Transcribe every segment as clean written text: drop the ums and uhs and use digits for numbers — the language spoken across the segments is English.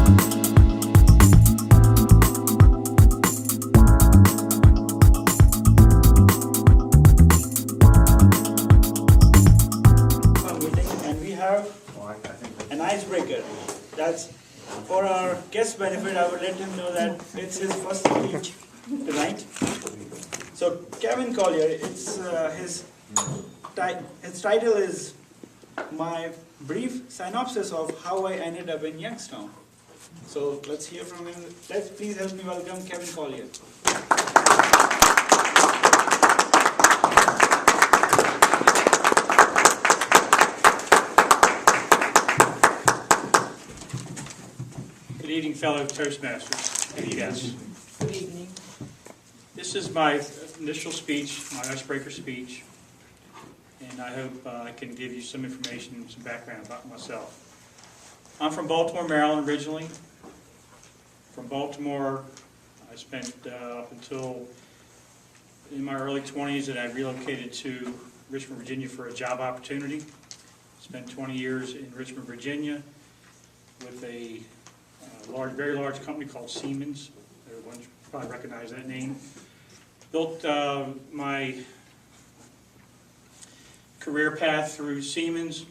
And we have an icebreaker. That's for our guest benefit. I would let him know that it's his first speech tonight. So Kevin Collier, his title is my brief synopsis of how I ended up in Youngstown. So let's hear from him. Let's please help me welcome Kevin Collier. Good evening, fellow Toastmasters and guests. Good evening. This is my initial speech, my icebreaker speech, and I hope I can give you some information and some background about myself. I'm from Baltimore, Maryland originally. From Baltimore, I spent up until in my early 20s, and I relocated to Richmond, Virginia for a job opportunity. Spent 20 years in Richmond, Virginia with a very large company called Siemens. Everyone probably recognize that name. Built my career path through Siemens.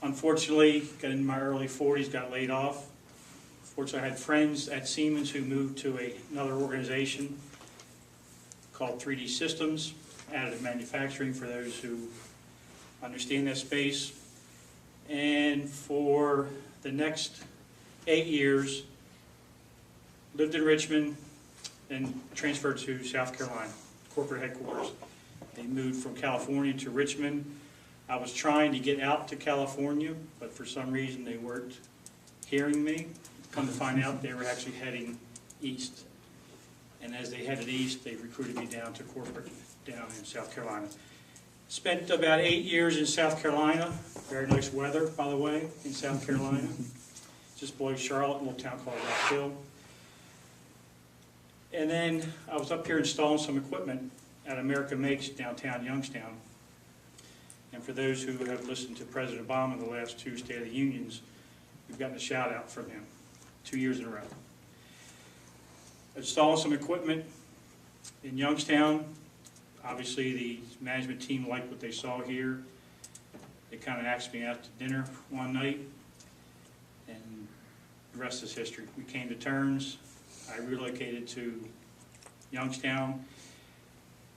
Unfortunately, got in my early 40s, got laid off. Fortunately, I had friends at Siemens who moved to another organization called 3D Systems, additive manufacturing for those who understand that space. And for the next 8 years, lived in Richmond, and transferred to South Carolina, corporate headquarters. They moved from California to Richmond. I was trying to get out to California, but for some reason they weren't hearing me. Come to find out, they were actually heading east. And as they headed east, they recruited me down to corporate down in South Carolina. Spent about 8 years in South Carolina. Very nice weather, by the way, in South Carolina. Just below Charlotte, a little town called Rock Hill. And then I was up here installing some equipment at America Makes downtown Youngstown. And for those who have listened to President Obama the last two State of the Unions, we've gotten a shout out from him 2 years in a row. Installing some equipment in Youngstown. Obviously the management team liked what they saw here. They kind of asked me out to dinner one night, and the rest is history. We came to terms. I relocated to Youngstown,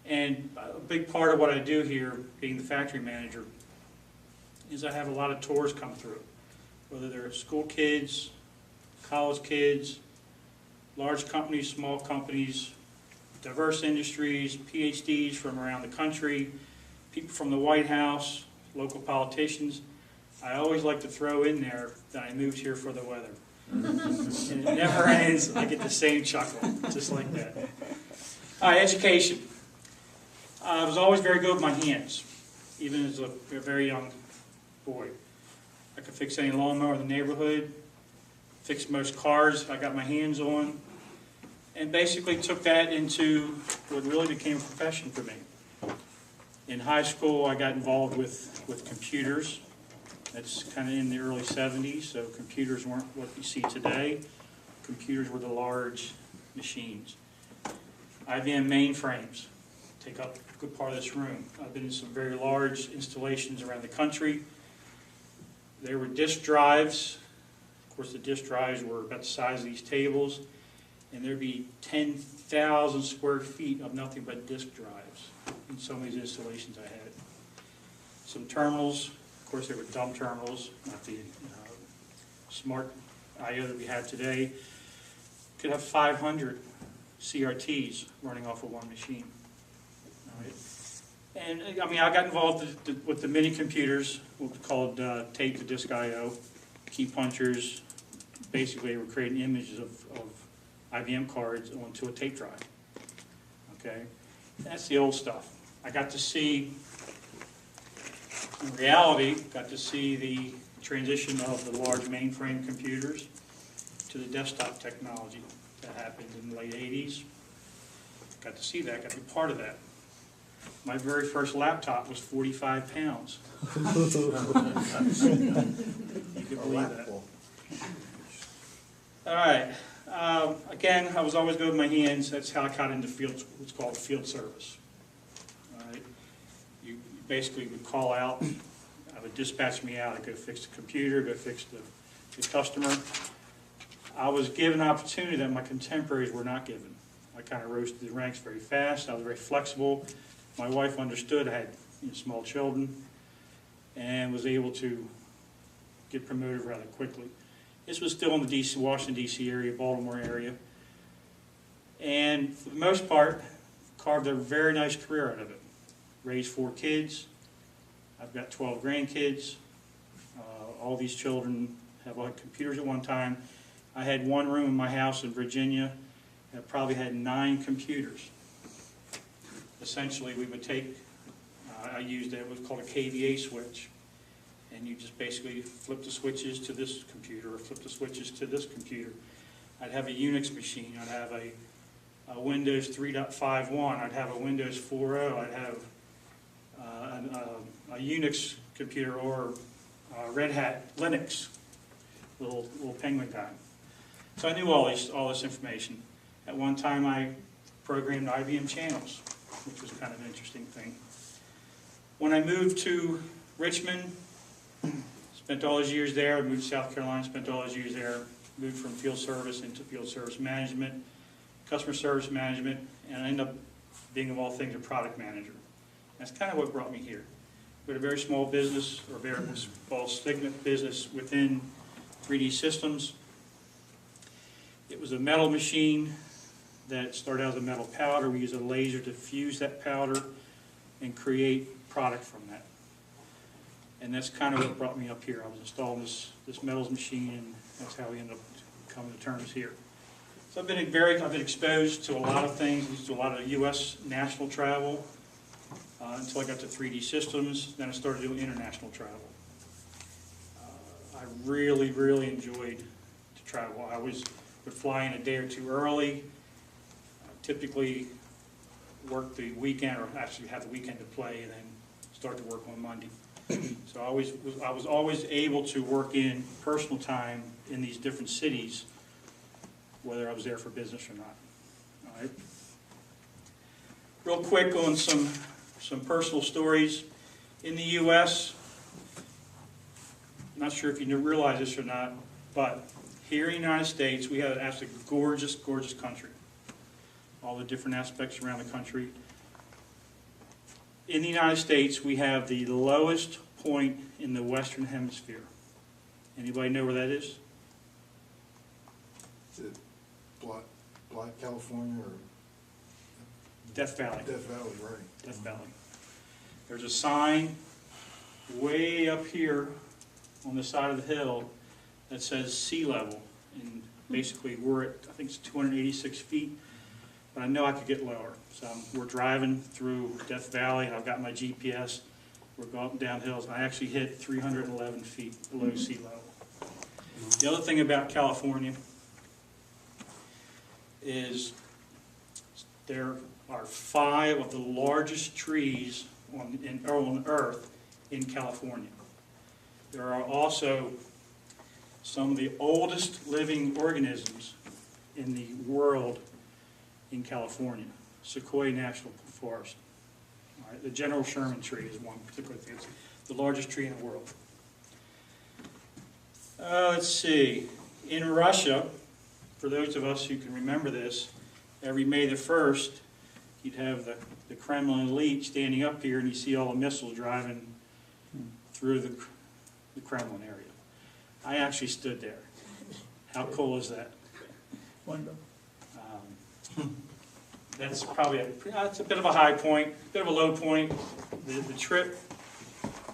and a big part of what I do here, being the factory manager, is I have a lot of tours come through, whether they're school kids, college kids, large companies, small companies, diverse industries, PhDs from around the country, people from the White House, local politicians. I always like to throw in there that I moved here for the weather. And it never ends. I get the same chuckle, just like that. All right, education. I was always very good with my hands, even as a very young boy. I could fix any lawnmower in the neighborhood, fix most cars I got my hands on, and basically took that into what really became a profession for me. In high school, I got involved with computers. That's kind of in the early 70s, so computers weren't what you see today. Computers were the large machines. IBM mainframes take up a good part of this room. I've been in some very large installations around the country. There were disk drives. Of course, the disk drives were about the size of these tables, and there'd be 10,000 square feet of nothing but disk drives in some of these installations I had. Some terminals. Of course, they were dumb terminals, not the smart I/O that we have today. Could have 500 CRTs running off of one machine. All right. And I mean, I got involved with the mini computers, what we called tape to disk I/O, key punchers. Basically, they were creating images of IBM cards onto a tape drive. Okay, that's the old stuff. I got to see. In reality, got to see the transition of the large mainframe computers to the desktop technology that happened in the late 80s. Got to see that, got to be part of that. My very first laptop was 45 pounds. You can believe that. All right. Again, I was always good with my hands. That's how I got into what's called field service. All right. You basically would call out. I would dispatch me out. I'd go fix the computer, go fix the customer. I was given an opportunity that my contemporaries were not given. I kind of rose through the ranks very fast. I was very flexible. My wife understood I had small children and was able to get promoted rather quickly. This was still in the Washington, D.C. area, Baltimore area. And for the most part, carved a very nice career out of it. Raised 4 kids. I've got 12 grandkids. All these children have all had computers at one time. I had one room in my house in Virginia that probably had 9 computers. Essentially, we would take, I used it was called a KVA switch. And you just basically flip the switches to this computer or flip the switches to this computer. I'd have a Unix machine. I'd have a Windows 3.51. I'd have a Windows 4.0. I'd have a Unix computer or Red Hat Linux, little penguin guy. So I knew all this information. At one time, I programmed IBM channels, which was kind of an interesting thing. When I moved to Richmond, spent all those years there. I moved to South Carolina, spent all those years there. Moved from field service into field service management, customer service management, and I ended up being, of all things, a product manager. That's kind of what brought me here. We had a very small business, or very small segment business within 3D Systems. It was a metal machine that started out as a metal powder. We used a laser to fuse that powder and create product from that. And that's kind of what brought me up here. I was installing this metals machine, and that's how we ended up coming to terms here. So I've been exposed to a lot of things, to a lot of U.S. national travel until I got to 3D Systems. Then I started doing international travel. I really, really enjoyed to travel. I would fly in a day or two early. Typically work the weekend, or actually have the weekend to play, and then start to work on Monday. So I was always able to work in personal time in these different cities, whether I was there for business or not. All right. Real quick on some personal stories. In the U.S., I'm not sure if you realize this or not, but here in the United States, we have an absolutely gorgeous, gorgeous country. All the different aspects around the country. In the United States, we have the lowest point in the Western Hemisphere. Anybody know where that is? Is it Black California or? Death Valley. Death Valley, right. Death Valley. There's a sign way up here on the side of the hill that says sea level. And basically we're at, I think it's 286 feet. But I know I could get lower. So we're driving through Death Valley, and I've got my GPS. We're going down hills, and I actually hit 311 feet below sea level. The other thing about California is there are 5 of the largest trees on Earth in California. There are also some of the oldest living organisms in the world in California, Sequoia National Forest. All right, the General Sherman tree is one particular thing. It's the largest tree in the world. Let's see. In Russia, for those of us who can remember this, every May the 1st, you'd have the Kremlin elite standing up here, and you see all the missiles driving through the Kremlin area. I actually stood there. How cool is that? Wonderful. That's probably it's a bit of a high point, a bit of a low point. The trip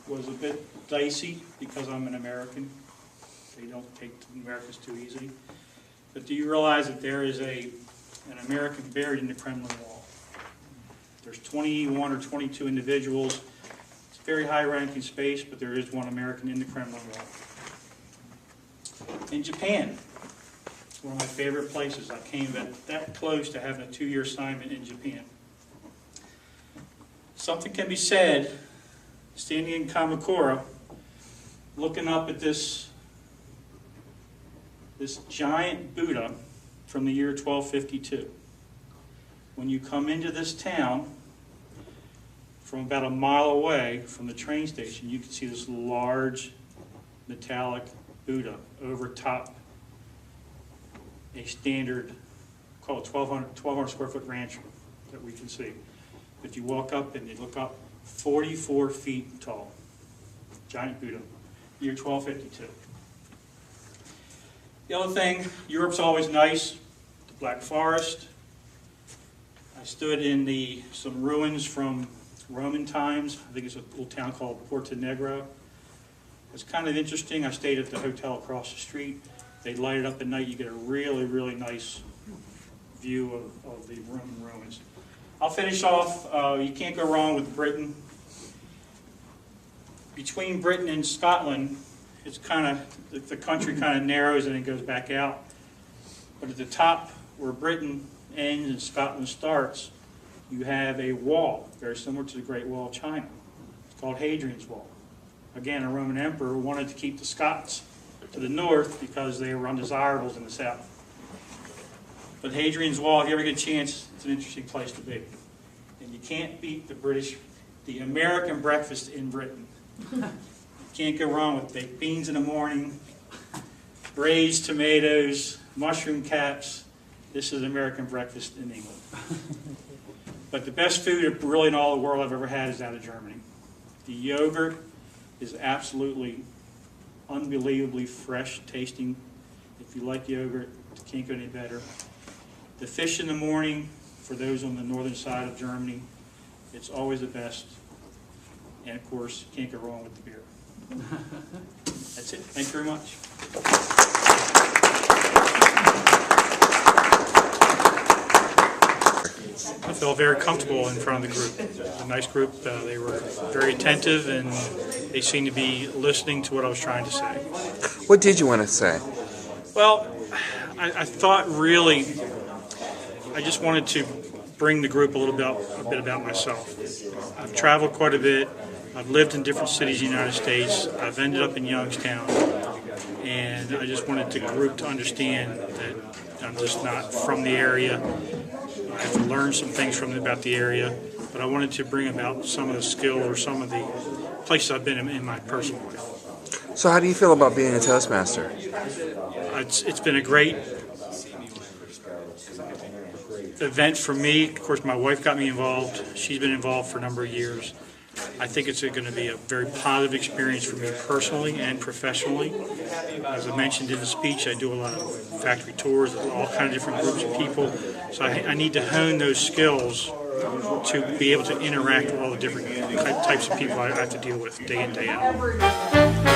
was a bit dicey because I'm an American. They don't take Americans too easily. But do you realize that there is an American buried in the Kremlin wall? There's 21 or 22 individuals. It's a very high-ranking space, but there is one American in the Kremlin wall. In Japan, one of my favorite places. I came that close to having a 2-year assignment in Japan. Something can be said, standing in Kamakura, looking up at this this giant Buddha from the year 1252. When you come into this town, from about a mile away from the train station, you can see this large metallic Buddha over top a standard, call it 1,200 square foot ranch that we can see. But you walk up and you look up, 44 feet tall, giant Buddha, year 1252. The other thing, Europe's always nice, the Black Forest. I stood in some ruins from Roman times. I think it's a little town called Porto Negro. It's kind of interesting. I stayed at the hotel across the street. They light it up at night. You get a really, really nice view of the Roman ruins. I'll finish off. You can't go wrong with Britain. Between Britain and Scotland, it's kind of, the country kind of narrows and it goes back out. But at the top, where Britain ends and Scotland starts, you have a wall, very similar to the Great Wall of China. It's called Hadrian's Wall. Again, a Roman emperor wanted to keep the Scots to the north because they were undesirables in the south. But Hadrian's Wall, if you ever get a chance, it's an interesting place to be. And you can't beat the American breakfast in Britain. You can't go wrong with baked beans in the morning, braised tomatoes, mushroom caps. This is American breakfast in England. But the best food really in all the world I've ever had is out of Germany. The yogurt is absolutely unbelievably fresh tasting. If you like yogurt, it can't go any better. The fish in the morning, for those on the northern side of Germany, it's always the best. And of course, you can't go wrong with the beer. That's it. Thank you very much. I felt very comfortable in front of the group. It was a nice group. They were very attentive and they seemed to be listening to what I was trying to say. What did you want to say? Well, I thought really, I just wanted to bring the group a bit about myself. I've traveled quite a bit. I've lived in different cities in the United States. I've ended up in Youngstown. And I just wanted the group to understand that I'm just not from the area. I have to learn some things about the area, but I wanted to bring about some of the skill or some of the places I've been in my personal life. So how do you feel about being a Toastmaster? It's been a great event for me. Of course, my wife got me involved. She's been involved for a number of years. I think it's going to be a very positive experience for me personally and professionally. As I mentioned in the speech, I do a lot of factory tours with all kinds of different groups of people. So I need to hone those skills to be able to interact with all the different types of people I have to deal with day in, day out.